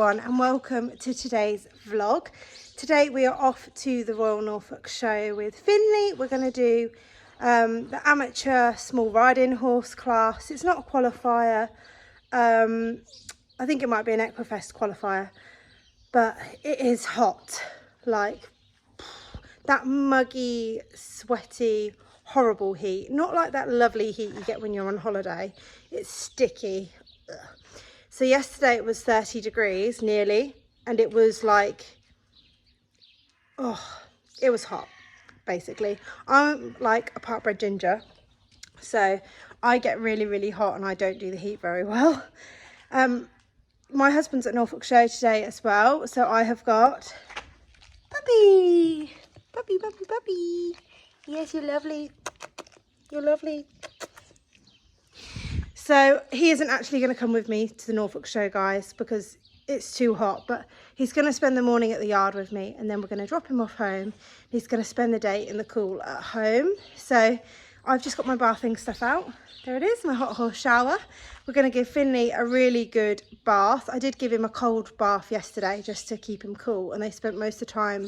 everyone and welcome to today's vlog. Today we are off to the Royal Norfolk Show with Finley. We're going to do the amateur small riding horse class. It's not a qualifier. I think it might be an Equifest qualifier, but it is hot, like that muggy, sweaty, horrible heat. Not like that lovely heat you get when you're on holiday. It's sticky. Ugh. So yesterday it was 30 degrees nearly, and it was like, oh, it was hot basically. I'm like a part-bred ginger, so I get really, really hot and I don't do the heat very well. My husband's at Norfolk Show today as well, so I have got puppy. Yes, you're lovely. You're lovely. So he isn't actually going to come with me to the Norfolk Show, guys, because it's too hot. But he's going to spend the morning at the yard with me, and then we're going to drop him off home. He's going to spend the day in the cool at home. So I've just got my bathing stuff out. There it is, my hot horse shower. We're going to give Finley a really good bath. I did give him a cold bath yesterday just to keep him cool, and they spent most of the time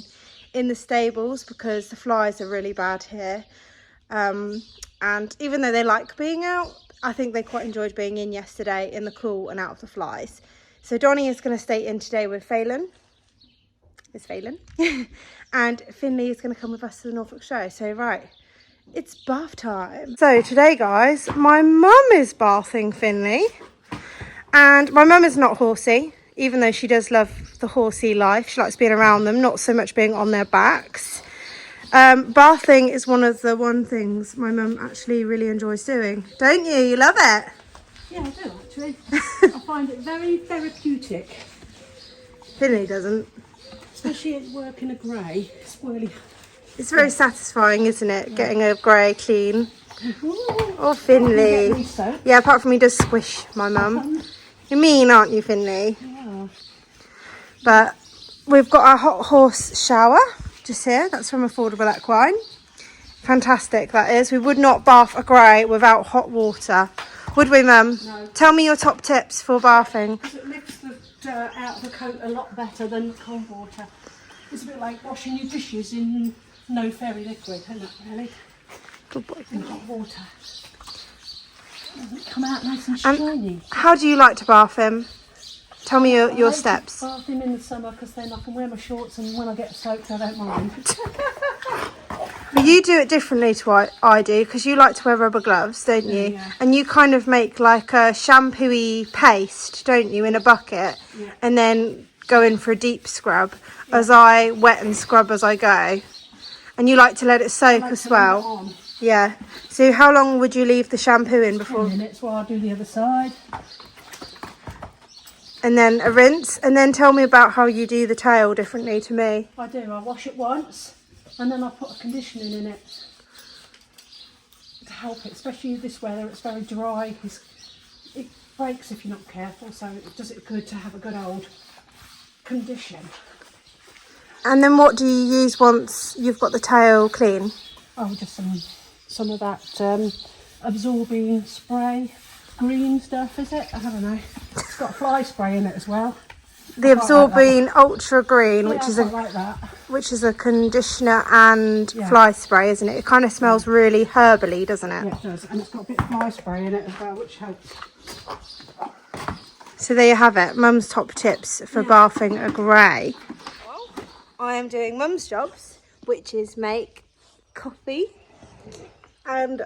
in the stables because the flies are really bad here. And even though they like being out, I think they quite enjoyed being in yesterday in the cool and out of the flies. So Donnie is going to stay in today with Phelan. It's Phelan. And Finley is going to come with us to the Norfolk Show. So right, it's bath time. So today, guys, my mum is bathing Finley. And my mum is not horsey, even though she does love the horsey life. She likes being around them, not so much being on their backs. Bathing is one of the things my mum actually really enjoys doing. Don't you? You love it? Yeah, I do actually. I find it very therapeutic. Finley doesn't. Especially at work in a grey. It's really... It's very satisfying, isn't it? Yeah. Getting a grey clean. Oh, Finley. Yeah, apart from he does squish my mum. You're mean, aren't you, Finley? Yeah. But we've got our hot horse shower just here. That's from Affordable Equine. Fantastic, that is. We would not bath a grey without hot water. Would we, Mum? No. Tell me your top tips for bathing. Because it lifts the dirt out of the coat a lot better than cold water. It's a bit like washing your dishes in no fairy liquid, isn't it, really? Good boy. In hot water. Doesn't it come out nice and shiny? How do you like to bath him? Tell me your I like steps. to bath him in the summer because then I can wear my shorts, and when I get soaked I don't mind. But you do it differently to what I do, because you like to wear rubber gloves, don't you? Yeah. And you kind of make like a shampoo-y paste, don't you, in a bucket, Yeah. and then go in for a deep scrub, as I wet and scrub as I go. And you like to let it soak as well. Yeah. So how long would you leave the shampoo in before? 10 minutes while I do the other side. And then a rinse, and then tell me about how you do the tail differently to me. I do. I wash it once, and then I put a conditioning in it to help it, especially this weather. It's very dry. It breaks if you're not careful, so it does it good to have a good old condition. And then what do you use once you've got the tail clean? Oh, just some of that absorbing spray. Green stuff, is it? I don't know. It's got fly spray in it as well. The absorbing ultra green, Yeah, which is a conditioner and fly spray, isn't it? It kind of smells really herbally, doesn't it? Yeah, it does, and it's got a bit of fly spray in it as well, which helps. So there you have it, Mum's top tips for bathing a grey. Well, I am doing Mum's jobs, which is make coffee and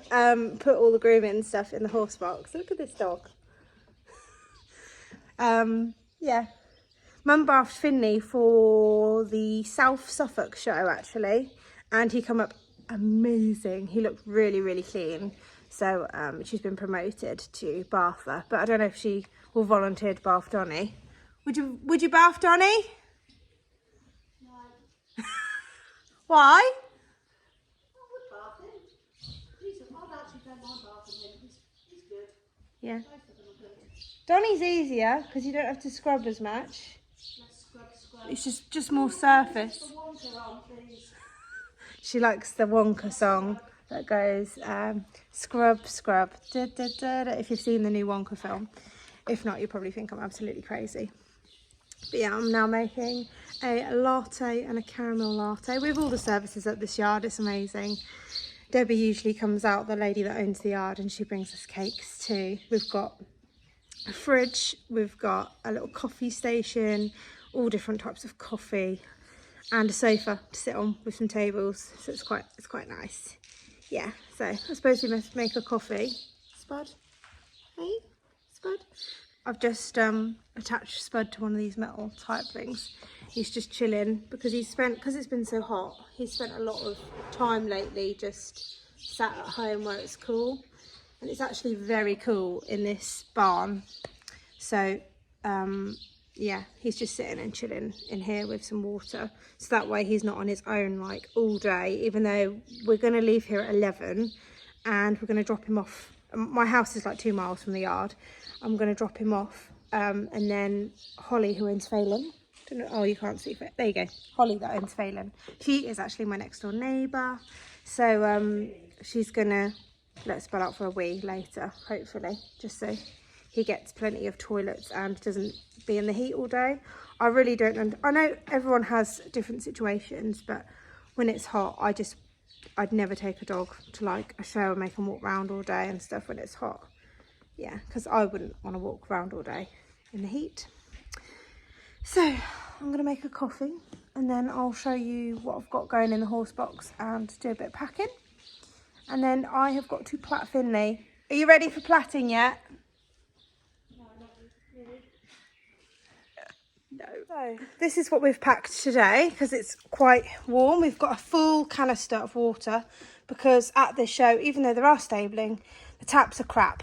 put all the grooming stuff in the horse box. Look at this dog. Yeah. Mum bathed Finley for the South Suffolk show, actually, and he come up amazing. He looked really, really clean. So she's been promoted to bather, but I don't know if she will volunteer to bath Donnie. Would you bath Donnie? No. Why? Yeah. Donnie's easier because you don't have to scrub as much. It's just more surface. She likes the Wonka song that goes scrub, scrub, da, da, da, da, if you've seen the new Wonka film. If not, you probably think I'm absolutely crazy. But yeah, I'm now making a latte and a caramel latte with all the services at this yard. It's amazing. Debbie usually comes out, the lady that owns the yard, and she brings us cakes too. We've got a fridge, we've got a little coffee station, all different types of coffee, and a sofa to sit on with some tables. So it's quite nice. Yeah, so I suppose we must make a coffee. Spud? Hey, Spud? I've just attached Spud to one of these metal type things. He's just chilling because because it's been so hot, he's spent a lot of time lately just sat at home where it's cool. And it's actually very cool in this barn. So yeah, he's just sitting and chilling in here with some water. So that way he's not on his own like all day, even though we're going to leave here at 11 and we're going to drop him off. My house is like 2 miles from the yard. I'm going to drop him off and then Holly, who owns Phelan. Don't know, oh, you can't see it. There you go. Holly that owns Phelan. She is actually my next door neighbour. So she's going to let Spud out for a wee later, hopefully, just so he gets plenty of toilets and doesn't be in the heat all day. I really don't, I know everyone has different situations, but when it's hot, I'd never take a dog to like a show and make them walk around all day and stuff when it's hot. Yeah, because I wouldn't want to walk around all day in the heat. So I'm going to make a coffee and then I'll show you what I've got going in the horse box and do a bit of packing. And then I have got to plait Finley. Are you ready for plaiting yet? No, not really. No. So this is what we've packed today because it's quite warm. We've got a full canister of water because at this show, even though there are stabling, the taps are crap.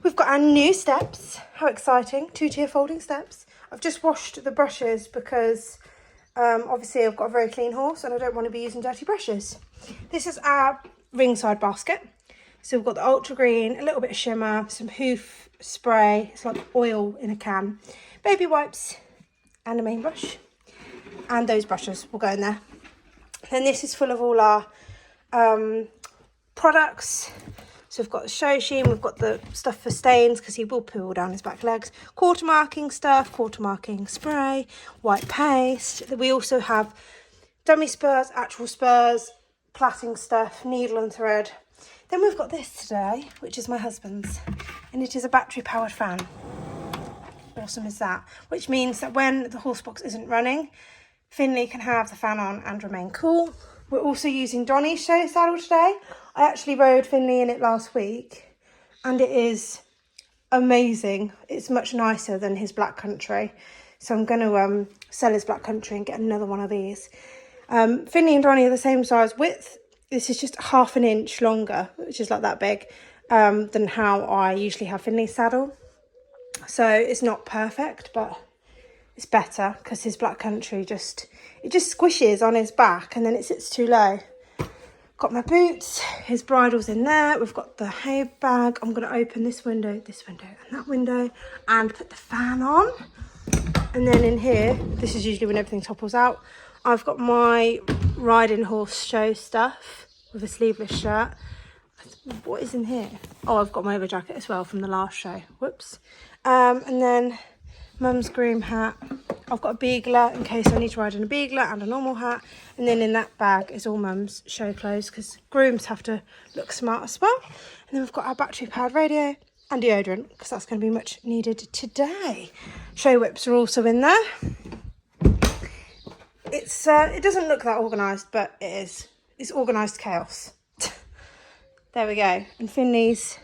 We've got our new steps. How exciting. 2-tier folding steps. I've just washed the brushes because obviously I've got a very clean horse and I don't want to be using dirty brushes. This is our ringside basket. So we've got the ultra green, a little bit of shimmer, some hoof spray. It's like oil in a can. Baby wipes and a main brush. And those brushes will go in there. Then this is full of all our products. So we've got the show sheen, we've got the stuff for stains because he will poo all down his back legs. Quarter marking stuff, quarter marking spray, white paste. We also have dummy spurs, actual spurs, plaiting stuff, needle and thread. Then we've got this today, which is my husband's, and it is a battery powered fan. Awesome is that? Which means that when the horse box isn't running, Finley can have the fan on and remain cool. We're also using Donnie's show saddle today. I actually rode Finley in it last week and it is amazing. It's much nicer than his Black Country. So I'm going to sell his Black Country and get another one of these. Finley and Donnie are the same size width. This is just half an inch longer, which is like that big, than how I usually have Finley's saddle. So it's not perfect, but it's better because his Black Country it just squishes on his back and then it sits too low. Got my boots, his bridle's in there. We've got the hay bag. I'm going to open this window, and that window and put the fan on. And then in here, this is usually when everything topples out. I've got my riding horse show stuff with a sleeveless shirt. What is in here? Oh, I've got my over jacket as well from the last show. Whoops. And then Mum's groom hat. I've got a beagler in case I need to ride in a beagler and a normal hat. And then in that bag is all Mum's show clothes because grooms have to look smart as well. And then we've got our battery powered radio and deodorant because that's going to be much needed today. Show whips are also in there. It doesn't look that organised, but it is. It's organised chaos. There we go. And Finley's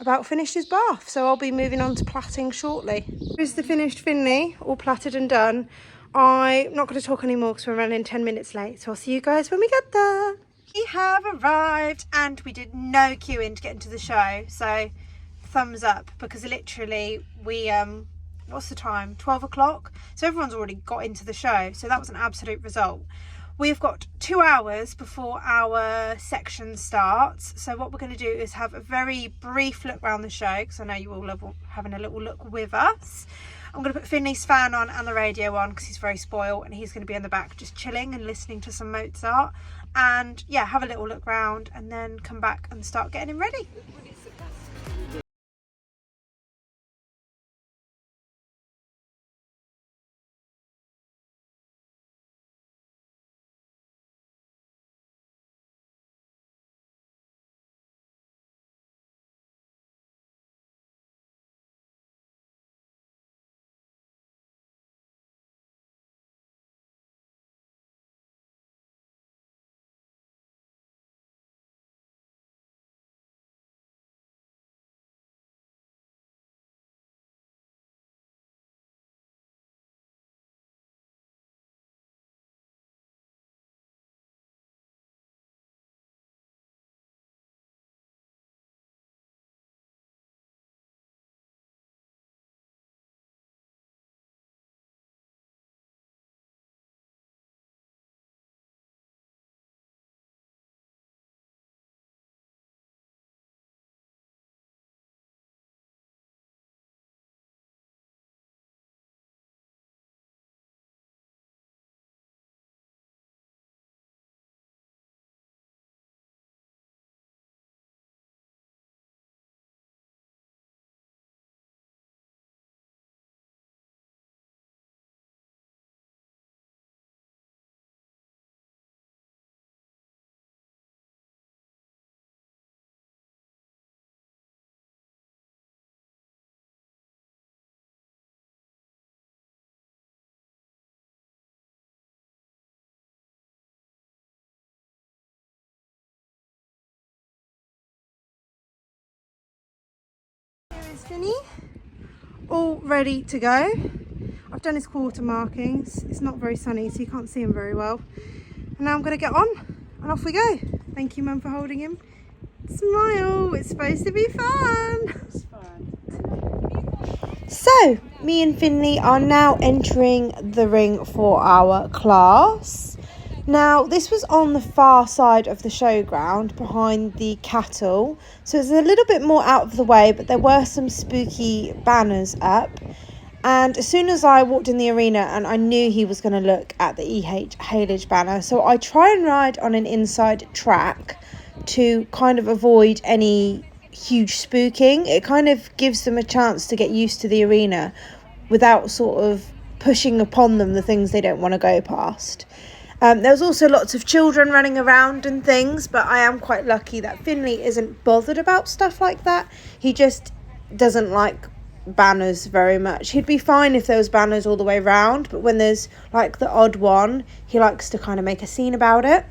about finished his bath, so I'll be moving on to plaiting shortly. Here's the finished Finley, all plaited and done. I'm not going to talk anymore because we're running 10 minutes late, so I'll see you guys when we get there. We have arrived and we did no queuing to get into the show, so thumbs up because literally we what's the time, 12 o'clock, so everyone's already got into the show, so that was an absolute result. We've got 2 hours before our section starts, so what we're going to do is have a very brief look around the show because I know you all love having a little look with us. I'm going to put Finley's fan on and the radio on because he's very spoiled and he's going to be in the back just chilling and listening to some Mozart, and yeah, have a little look round and then come back and start getting him ready. There's Finny, all ready to go. I've done his quarter markings. It's not very sunny, so you can't see him very well. And now I'm going to get on and off we go. Thank you, Mum, for holding him. Smile, it's supposed to be fun. It's fun. So, me and Finley are now entering the ring for our class. Now, this was on the far side of the showground behind the cattle, so it's a little bit more out of the way, but there were some spooky banners up. And as soon as I walked in the arena, and I knew he was going to look at the EH haylage banner, so I try and ride on an inside track to kind of avoid any huge spooking. It kind of gives them a chance to get used to the arena without sort of pushing upon them the things they don't want to go past. There was also lots of children running around and things, but I am quite lucky that Finley isn't bothered about stuff like that. He just doesn't like banners very much. He'd be fine if there was banners all the way round, but when there's like the odd one, he likes to kind of make a scene about it.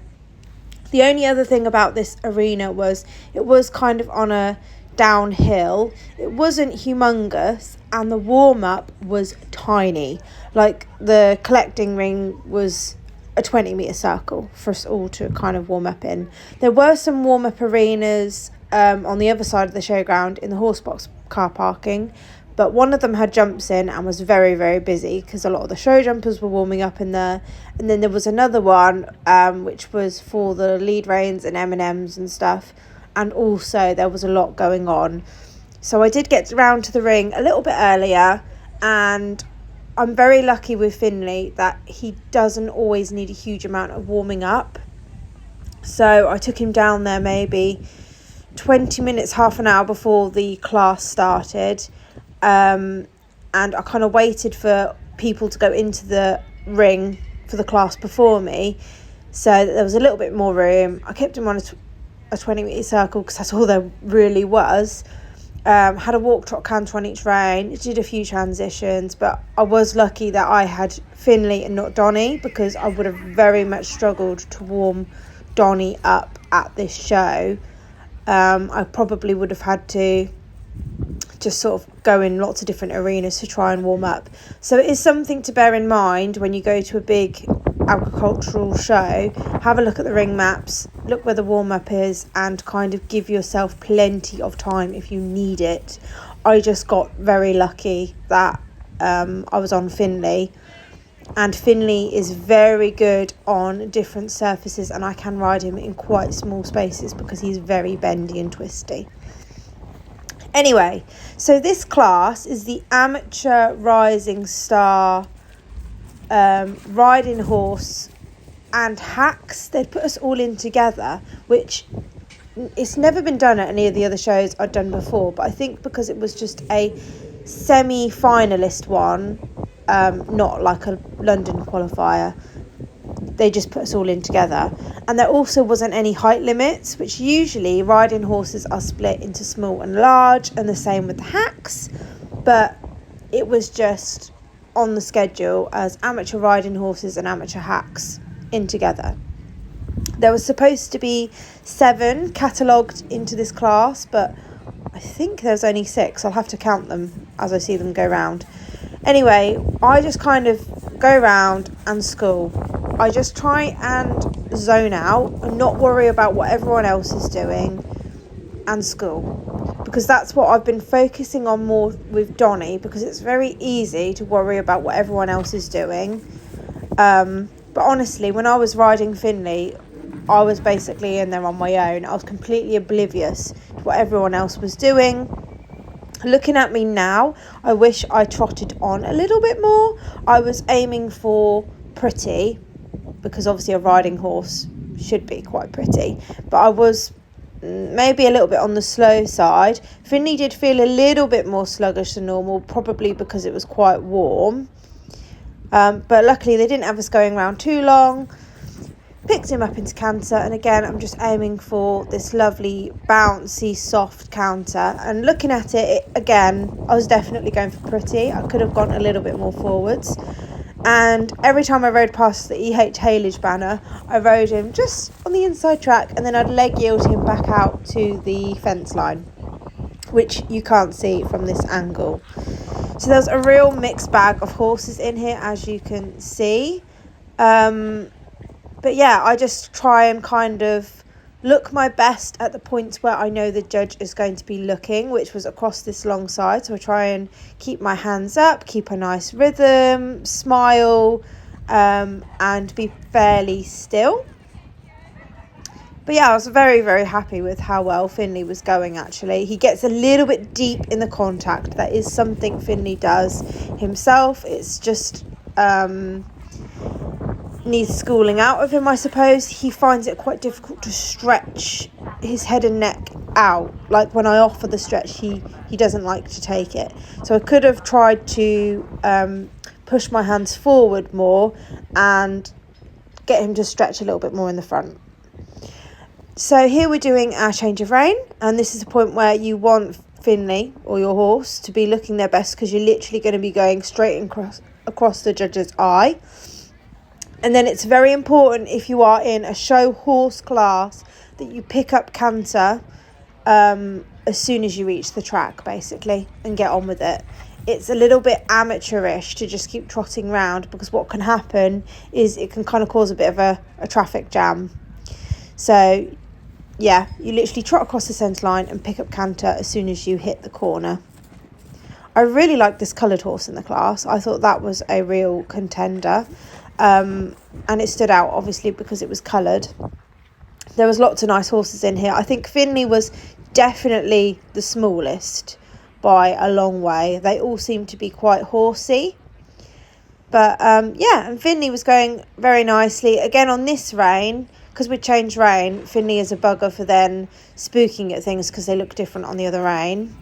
The only other thing about this arena was it was kind of on a downhill. It wasn't humongous, and the warm-up was tiny. Like, the collecting ring was a 20-metre circle for us all to kind of warm up in. There were some warm-up arenas on the other side of the showground in the horsebox car parking, but one of them had jumps in and was very, very busy because a lot of the show jumpers were warming up in there. And then there was another one which was for the lead reins and M&Ms and stuff, and also there was a lot going on. So I did get round to the ring a little bit earlier, and I'm very lucky with Finley that he doesn't always need a huge amount of warming up. So I took him down there maybe 20 minutes, half an hour before the class started. And I kind of waited for people to go into the ring for the class before me, so that there was a little bit more room. I kept him on a 20-metre circle because that's all there really was. Had a walk, trot, canter on each rein, did a few transitions, but I was lucky that I had Finley and not Donnie, because I would have very much struggled to warm Donnie up at this show. I probably would have had to just sort of go in lots of different arenas to try and warm up. So it is something to bear in mind when you go to a big agricultural show. Have a look at the ring maps, look where the warm-up is, and kind of give yourself plenty of time if you need it. I just got very lucky that I was on Finley, and Finley is very good on different surfaces, and I can ride him in quite small spaces because he's very bendy and twisty. Anyway, so this class is the Amateur Rising Star Riding Horse and Hacks. They put us all in together, which it's never been done at any of the other shows I'd done before, but I think because it was just a semi-finalist one, not like a London qualifier, they just put us all in together. And there also wasn't any height limits, which usually riding horses are split into small and large, and the same with the hacks, but it was just on the schedule as amateur riding horses and amateur hacks in together. There was supposed to be 7 catalogued into this class, but I think there's only 6. I'll have to count them as I see them go round. Anyway, I just kind of go round and school. I just try and zone out and not worry about what everyone else is doing and school, because that's what I've been focusing on more with Donnie, because it's very easy to worry about what everyone else is doing. But honestly, when I was riding Finley, I was basically in there on my own. I was completely oblivious to what everyone else was doing. Looking at me now, I wish I trotted on a little bit more. I was aiming for pretty, because obviously a riding horse should be quite pretty, but I was maybe a little bit on the slow side. Finley did feel a little bit more sluggish than normal, probably because it was quite warm, but luckily they didn't have us going around too long. Picked him up into canter, and again I'm just aiming for this lovely bouncy soft counter, and looking at it again, I was definitely going for pretty. I could have gone a little bit more forwards, and every time I rode past the EH haylage banner, I rode him just on the inside track, and then I'd leg yield him back out to the fence line. which you can't see from this angle. So there's a real mixed bag of horses in here, as you can see. But yeah, I just try and kind of look my best at the points where I know the judge is going to be looking, which was across this long side. So I try and keep my hands up, keep a nice rhythm, smile, and be fairly still. But yeah, I was very, very happy with how well Finley was going, actually. He gets a little bit deep in the contact. That is something Finley does himself. It's just needs schooling out of him, I suppose. He finds it quite difficult to stretch his head and neck out. Like when I offer the stretch, he doesn't like to take it. So I could have tried to push my hands forward more and get him to stretch a little bit more in the front. So here we're doing our change of rein, and this is the point where you want Finley or your horse to be looking their best, because you're literally going to be going straight across the judge's eye. And then it's very important, if you are in a show horse class, that you pick up canter as soon as you reach the track, basically, and get on with it. It's a little bit amateurish to just keep trotting round, because what can happen is it can kind of cause a bit of a traffic jam. So yeah, you literally trot across the centre line and pick up canter as soon as you hit the corner. I really liked this coloured horse in the class. I thought that was a real contender. And it stood out, obviously, because it was coloured. There was lots of nice horses in here. I think Finley was definitely the smallest by a long way. They all seemed to be quite horsey. But yeah, and Finley was going very nicely. Again, on this rein, because we changed rein, Finley is a bugger for then spooking at things because they look different on the other rein.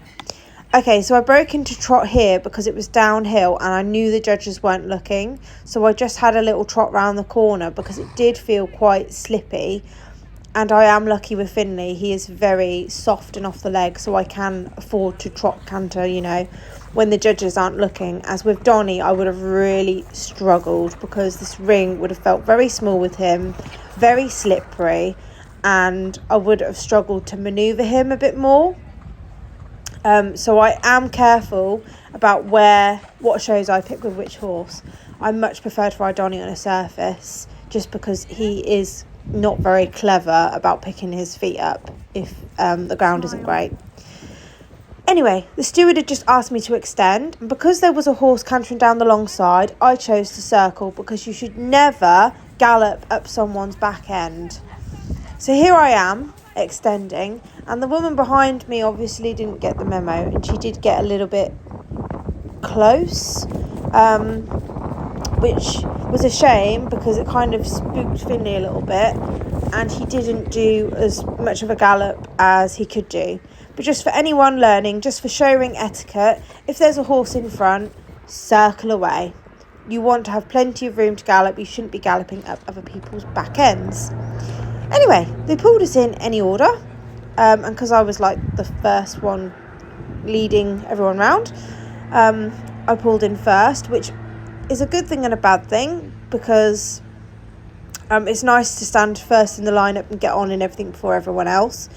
Okay, so I broke into trot here because it was downhill and I knew the judges weren't looking. So I just had a little trot round the corner because it did feel quite slippy. And I am lucky with Finley. He is very soft and off the leg, so I can afford to trot canter, you know, when the judges aren't looking. As with Donnie, I would have really struggled because this ring would have felt very small with him, very slippery, and I would have struggled to manoeuvre him a bit more. So I am careful about what shows I pick with which horse. I much prefer to ride Donnie on a surface, just because he is not very clever about picking his feet up if the ground isn't great. Anyway, the steward had just asked me to extend, and because there was a horse cantering down the long side, I chose to circle, because you should never gallop up someone's back end. So here I am extending, and the woman behind me obviously didn't get the memo, and she did get a little bit close, which was a shame because it kind of spooked Finley a little bit, and he didn't do as much of a gallop as he could do. But just for anyone learning, just for show ring etiquette, if there's a horse in front, circle away. You want to have plenty of room to gallop. You shouldn't be galloping up other people's back ends. Anyway, they pulled us in any order, and because I was like the first one leading everyone round, I pulled in first, which is a good thing and a bad thing, because it's nice to stand first in the lineup and get on and everything before everyone else,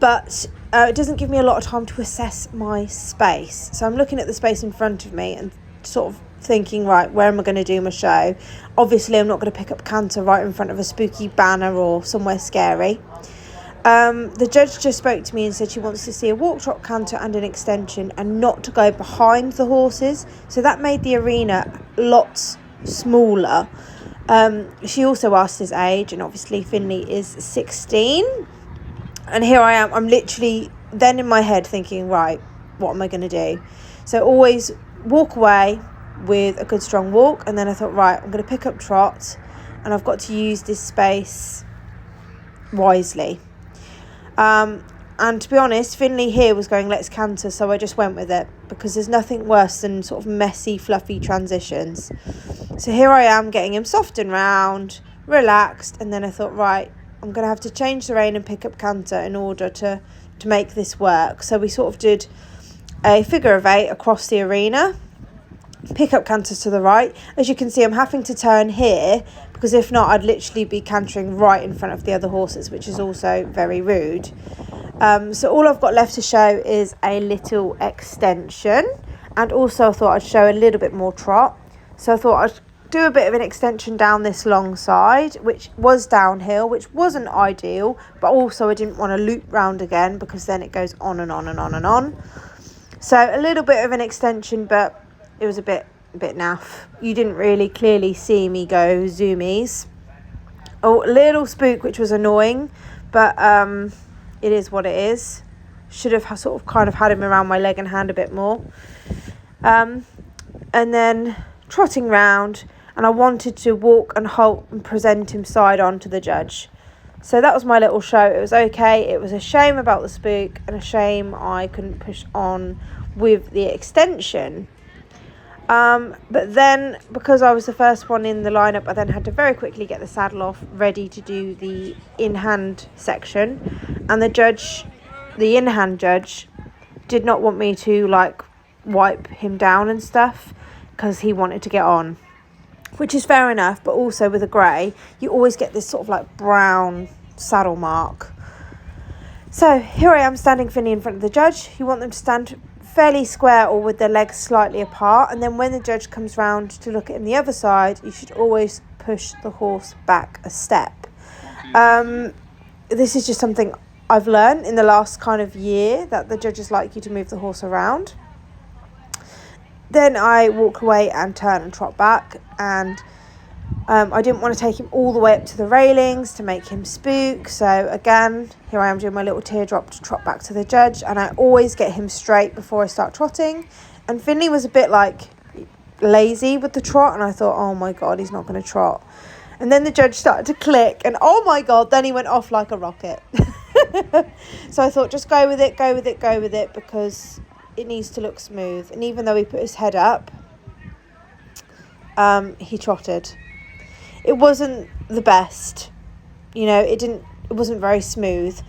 but it doesn't give me a lot of time to assess my space. So I'm looking at the space in front of me and sort of thinking, right, where am I going to do my show? Obviously I'm not going to pick up canter right in front of a spooky banner or somewhere scary. The judge just spoke to me and said she wants to see a walk, trot, canter and an extension, and not to go behind the horses. So that made the arena lots smaller. She also asked his age, and obviously Finley is 16. And here I am, I'm literally then in my head thinking, right, what am I going to do? So always walk away with a good strong walk, and then I thought, right, I'm going to pick up trot, and I've got to use this space wisely. And to be honest, Finley here was going, let's canter, so I just went with it, because there's nothing worse than sort of messy, fluffy transitions. So here I am getting him soft and round, relaxed, and then I thought, right, I'm going to have to change the rein and pick up canter in order to make this work. So we sort of did a figure of 8 across the arena, pick up canter to the right. As you can see, I'm having to turn here, because if not, I'd literally be cantering right in front of the other horses, which is also very rude. So all I've got left to show is a little extension, and also I thought I'd show a little bit more trot. So I thought I'd do a bit of an extension down this long side, which was downhill, which wasn't ideal, but also I didn't want to loop round again because then it goes on and on and on and on. So a little bit of an extension, but it was a bit naff. You didn't really clearly see me go zoomies. Oh, a little spook, which was annoying, but it is what it is. Should have sort of kind of had him around my leg and hand a bit more. And then trotting round, and I wanted to walk and halt and present him side on to the judge. So that was my little show. It was okay. It was a shame about the spook and a shame I couldn't push on with the extension. But then, because I was the first one in the lineup, I then had to very quickly get the saddle off, ready to do the in-hand section. And the in-hand judge, did not want me to like wipe him down and stuff because he wanted to get on, which is fair enough. But also with a grey, you always get this sort of like brown saddle mark. So here I am standing Finny in front of the judge. You want them to stand fairly square or with their legs slightly apart, and then when the judge comes round to look at him the other side, you should always push the horse back a step. This is just something I've learned in the last kind of year, that the judges like you to move the horse around. Then I walk away and turn and trot back, and I didn't want to take him all the way up to the railings to make him spook. So again, here I am doing my little teardrop to trot back to the judge, and I always get him straight before I start trotting. And Finley was a bit like lazy with the trot, and I thought, oh my God, he's not going to trot. And then the judge started to click, and oh my God, then he went off like a rocket. So I thought, just go with it, because it needs to look smooth. And even though he put his head up, he trotted. It wasn't the best, it wasn't very smooth,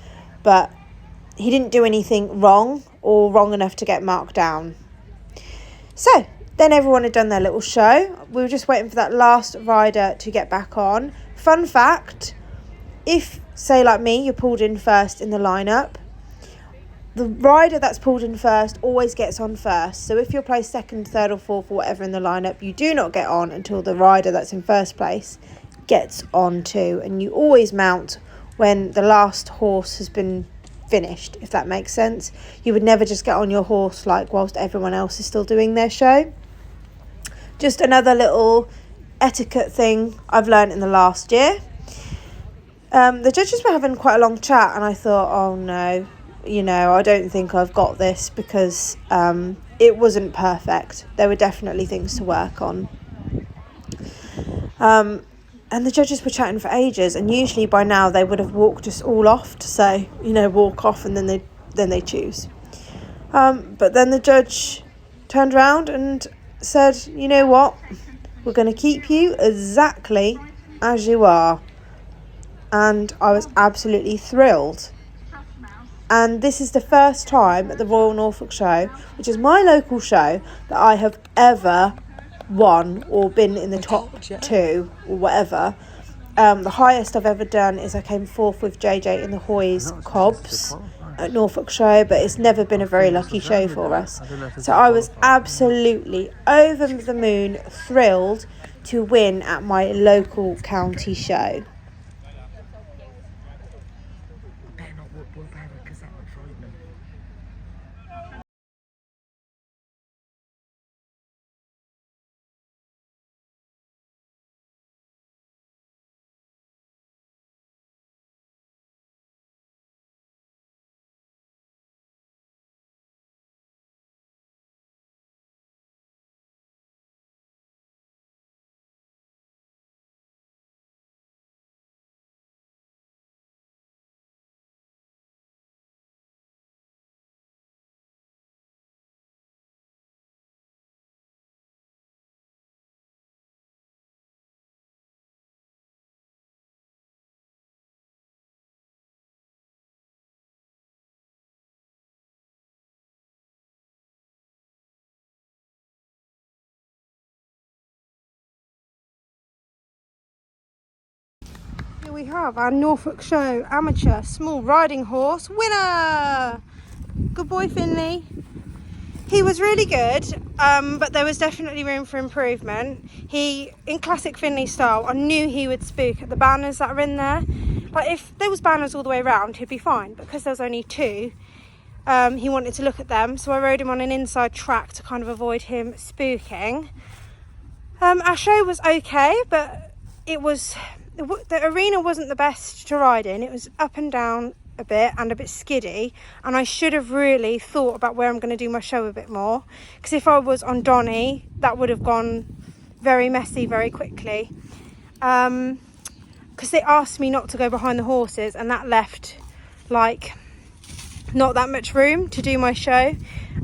but he didn't do anything wrong or wrong enough to get marked down. So then everyone had done their little show. We were just waiting for that last rider to get back on. Fun fact, if, say like me, you're pulled in first in the lineup, the rider that's pulled in first always gets on first. So if you're placed second, third or fourth or whatever in the lineup, you do not get on until the rider that's in first place gets on too. And you always mount when the last horse has been finished, if that makes sense. You would never just get on your horse like whilst everyone else is still doing their show. Just another little etiquette thing I've learned in the last year. The judges were having quite a long chat, and I thought, oh no, I don't think I've got this, because it wasn't perfect. There were definitely things to work on. And the judges were chatting for ages, and usually by now they would have walked us all off to say, walk off, and then they choose. But then the judge turned around and said, you know what, we're going to keep you exactly as you are. And I was absolutely thrilled. And this is the first time at the Royal Norfolk Show, which is my local show, that I have ever won or been in the top 2 or whatever. The highest I've ever done is I came fourth with JJ in the Hoys Cobbs at Norfolk Show, but it's never been a very lucky show for us. So I was absolutely over the moon, thrilled to win at my local county show. we have our Norfolk Show Amateur Small Riding Horse winner. Good boy, Finley. He was really good, but there was definitely room for improvement. In classic Finley style, I knew he would spook at the banners that are in there. Like if there was banners all the way around, he'd be fine. But because there was only two, he wanted to look at them. So I rode him on an inside track to kind of avoid him spooking. Our show was okay, but the arena wasn't the best to ride in. It was up and down a bit and a bit skiddy, and I should have really thought about where I'm going to do my show a bit more, because if I was on Donny, that would have gone very messy very quickly, because they asked me not to go behind the horses, and that left like not that much room to do my show.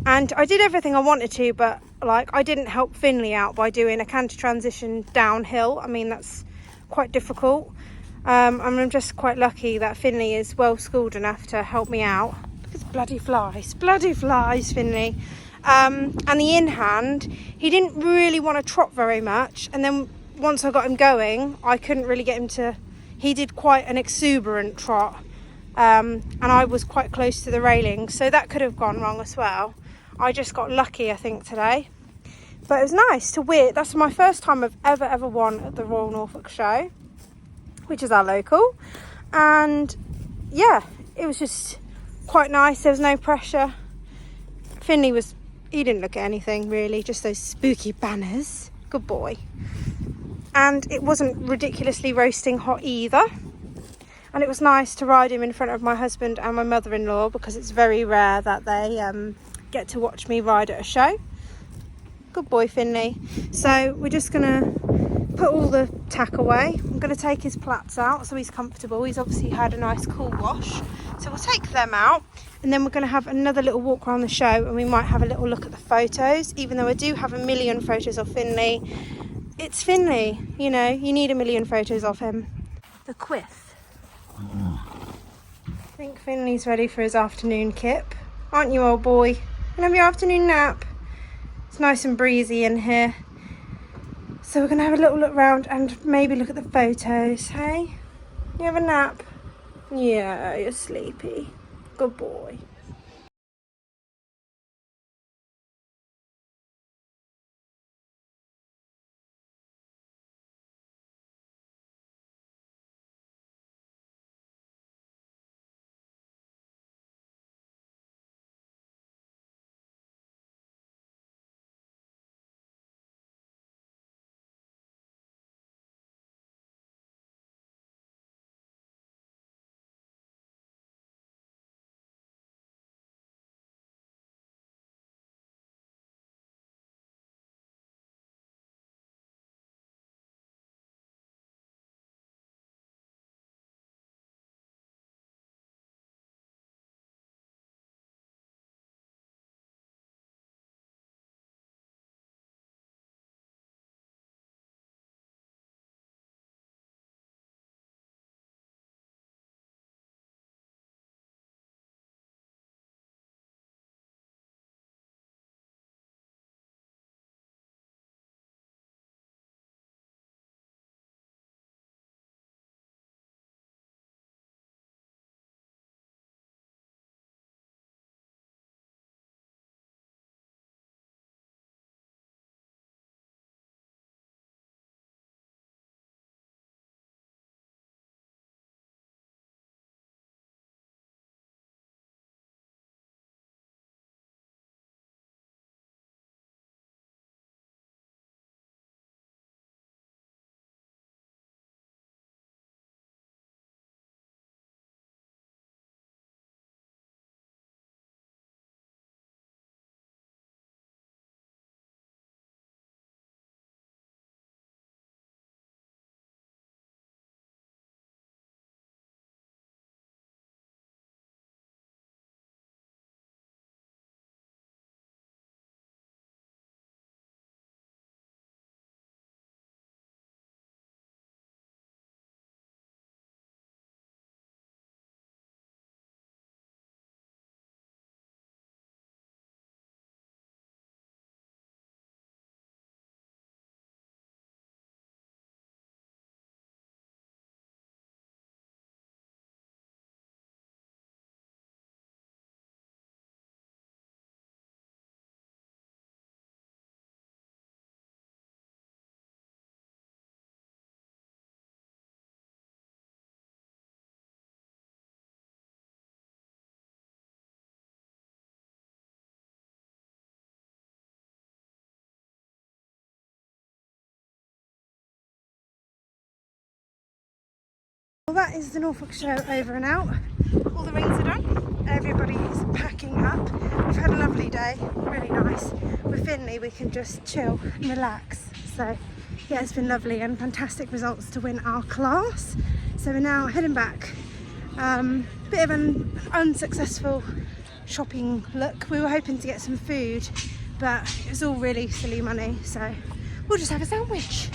And I did everything I wanted to, but like I didn't help Finley out by doing a canter transition downhill. I mean, that's quite difficult. I'm just quite lucky that Finley is well schooled enough to help me out. Look at bloody flies, Finley. And the in hand, he didn't really want to trot very much, and then once I got him going, I couldn't really get him to. He did quite an exuberant trot, and I was quite close to the railing, so that could have gone wrong as well. I just got lucky, I think, today. But it was nice to win. That's my first time I've ever won at the Royal Norfolk Show, which is our local. And yeah, it was just quite nice. There was no pressure. Finley he didn't look at anything really, just those spooky banners. Good boy. And it wasn't ridiculously roasting hot either. And it was nice to ride him in front of my husband and my mother-in-law, because it's very rare that they get to watch me ride at a show. Good boy, Finley. So we're just gonna put all the tack away. I'm gonna take his plaits out so he's comfortable. He's obviously had a nice cool wash. So we'll take them out, and then we're gonna have another little walk around the show, and we might have a little look at the photos, even though I do have a million photos of Finley. It's Finley, you know, you need a million photos of him. The quiff. I think Finley's ready for his afternoon kip. Aren't you, old boy? Gonna have your afternoon nap. It's nice and breezy in here. So we're gonna have a little look round and maybe look at the photos, hey? You have a nap? Yeah, you're sleepy. Good boy. Well, that is the Norfolk show over and out. All the rings are done. Everybody is packing up. We've had a lovely day, really nice. With Finley, we can just chill and relax. So yeah, it's been lovely and fantastic results to win our class. So we're now heading back. Bit of an unsuccessful shopping look. We were hoping to get some food, but it was all really silly money. So we'll just have a sandwich.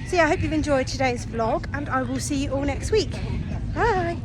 So yeah, I hope you've enjoyed today's vlog and I will see you all next week. Bye.